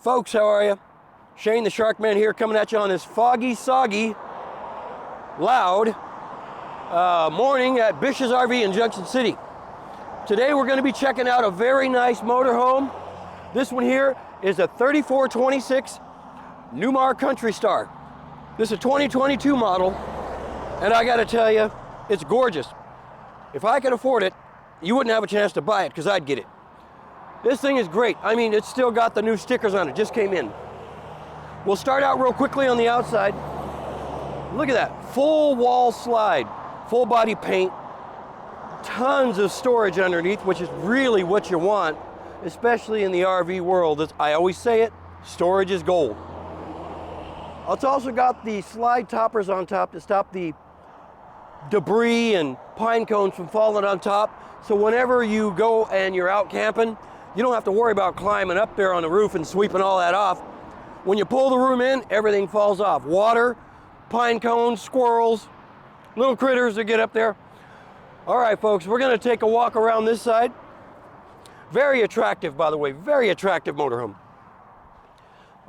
Folks, how are you? Shane the Sharkman here, coming at you on this foggy, soggy, loud morning at BISH'S RV in Junction City. Today we're going to be checking out a very nice motorhome. This one here is a 3426 Newmar Kountry Star. This is a 2022 model, and I got to tell you, it's gorgeous. If I could afford it, you wouldn't have a chance to buy it because I'd get it. This thing is great. I mean, it's still got the new stickers on it, just came in. We'll start out real quickly on the outside. Look at that, full wall slide, full body paint, tons of storage underneath, which is really what you want, especially in the RV world. I always say it, storage is gold. It's also got the slide toppers on top to stop the debris and pine cones from falling on top. So whenever you go and you're out camping, you don't have to worry about climbing up there on the roof and sweeping all that off. When you pull the room in, everything falls off. Water, pine cones, squirrels, little critters that get up there. All right, folks, we're gonna take a walk around this side. Very attractive, by the way, very attractive motorhome.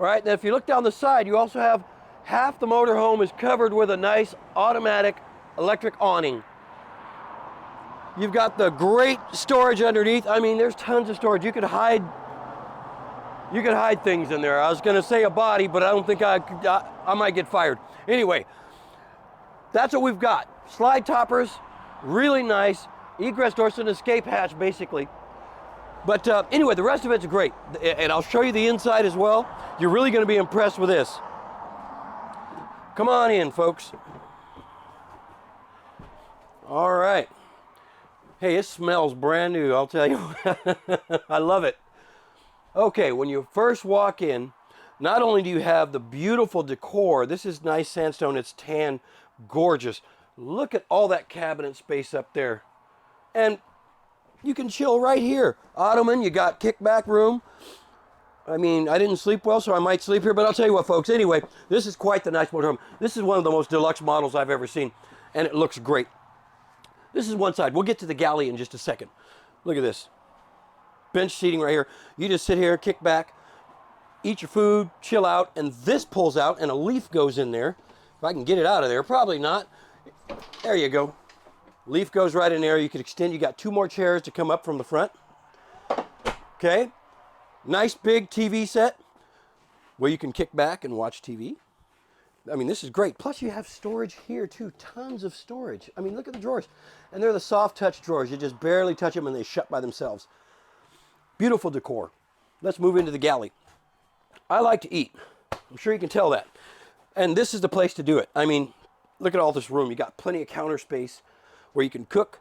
All right, now if you look down the side, you also have half the motorhome is covered with a nice automatic electric awning. You've got the great storage underneath. I mean, there's tons of storage. You could hide things in there. I was gonna say a body, but I don't think I might get fired. Anyway, that's what we've got. Slide toppers, really nice. Egress doors and escape hatch, basically. But anyway, the rest of it's great. And I'll show you the inside as well. You're really gonna be impressed with this. Come on in, folks. All right. Hey, it smells brand new, I'll tell you. I love it. Okay, when you first walk in, not only do you have the beautiful decor, this is nice sandstone, it's tan, gorgeous. Look at all that cabinet space up there. And you can chill right here. Ottoman, you got kickback room. I mean, I didn't sleep well, so I might sleep here, but I'll tell you what, folks. Anyway, this is quite the nice motorhome. This is one of the most deluxe models I've ever seen, and it looks great. This is one side. We'll get to the galley in just a second. Look at this. Bench seating right here. You just sit here, kick back, eat your food, chill out, and this pulls out, and a leaf goes in there. If I can get it out of there, probably not. There you go. Leaf goes right in there. You can extend. You got two more chairs to come up from the front. Okay. Nice big TV set where you can kick back and watch TV. I mean, this is great. Plus, you have storage here, too. Tons of storage. I mean, look at the drawers. And they're the soft touch drawers. You just barely touch them and they shut by themselves. Beautiful decor. Let's move into the galley. I like to eat. I'm sure you can tell that. And this is the place to do it. I mean, look at all this room. You got plenty of counter space where you can cook.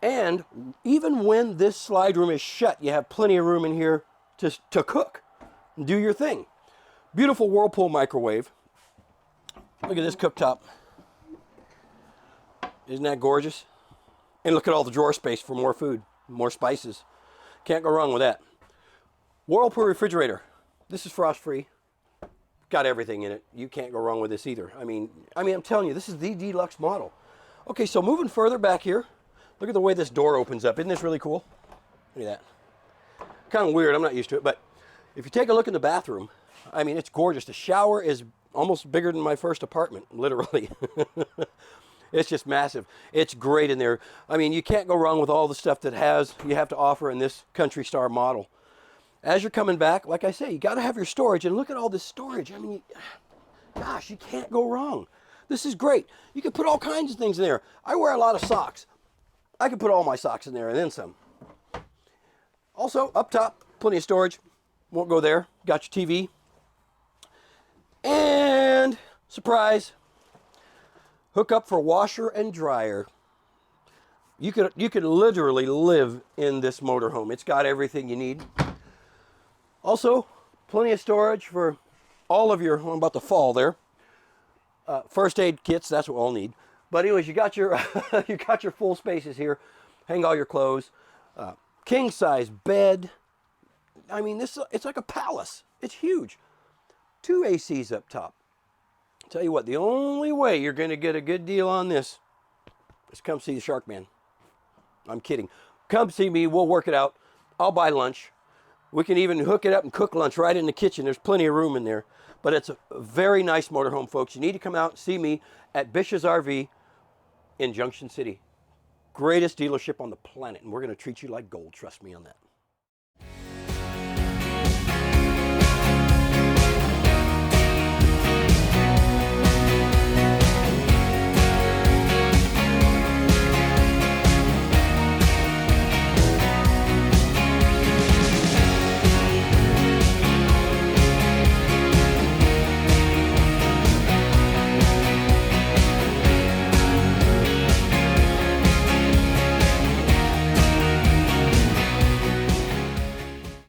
And even when this slide room is shut, you have plenty of room in here to cook and do your thing. Beautiful Whirlpool microwave. Look at this cooktop. Isn't that gorgeous? And look at all the drawer space for more food, more spices. Can't go wrong with that. Whirlpool refrigerator. This is frost-free. Got everything in it. You can't go wrong with this either. I mean, I'm telling you, this is the deluxe model. Okay, so moving further back here, look at the way this door opens up. Isn't this really cool? Look at that. Kind of weird, I'm not used to it, but if you take a look in the bathroom, I mean, it's gorgeous. The shower is almost bigger than my first apartment, literally. It's just massive. It's great in there. I mean, you can't go wrong with all the stuff that you have to offer in this Kountry Star model. As you're coming back, like I say, you got to have your storage, and look at all this storage. I mean, gosh, you can't go wrong. This is great. You can put all kinds of things in there. I wear a lot of socks. I can put all my socks in there and then some. Also, up top, plenty of storage. Won't go there. Got your TV. And, surprise, hook up for washer and dryer. You could literally live in this motorhome. It's got everything you need. Also, plenty of storage for all of your, I'm about to fall there, first aid kits. That's what we'll all need. But anyways, you got your you got your full spaces here. Hang all your clothes. King size bed. I mean, it's like a palace. It's huge. 2 ACs up top. Tell you what, the only way you're going to get a good deal on this is come see the Sharkman. I'm kidding. Come see me. We'll work it out. I'll buy lunch. We can even hook it up and cook lunch right in the kitchen. There's plenty of room in there. But it's a very nice motorhome, folks. You need to come out and see me at BISH'S RV in Junction City. Greatest dealership on the planet, and we're going to treat you like gold. Trust me on that.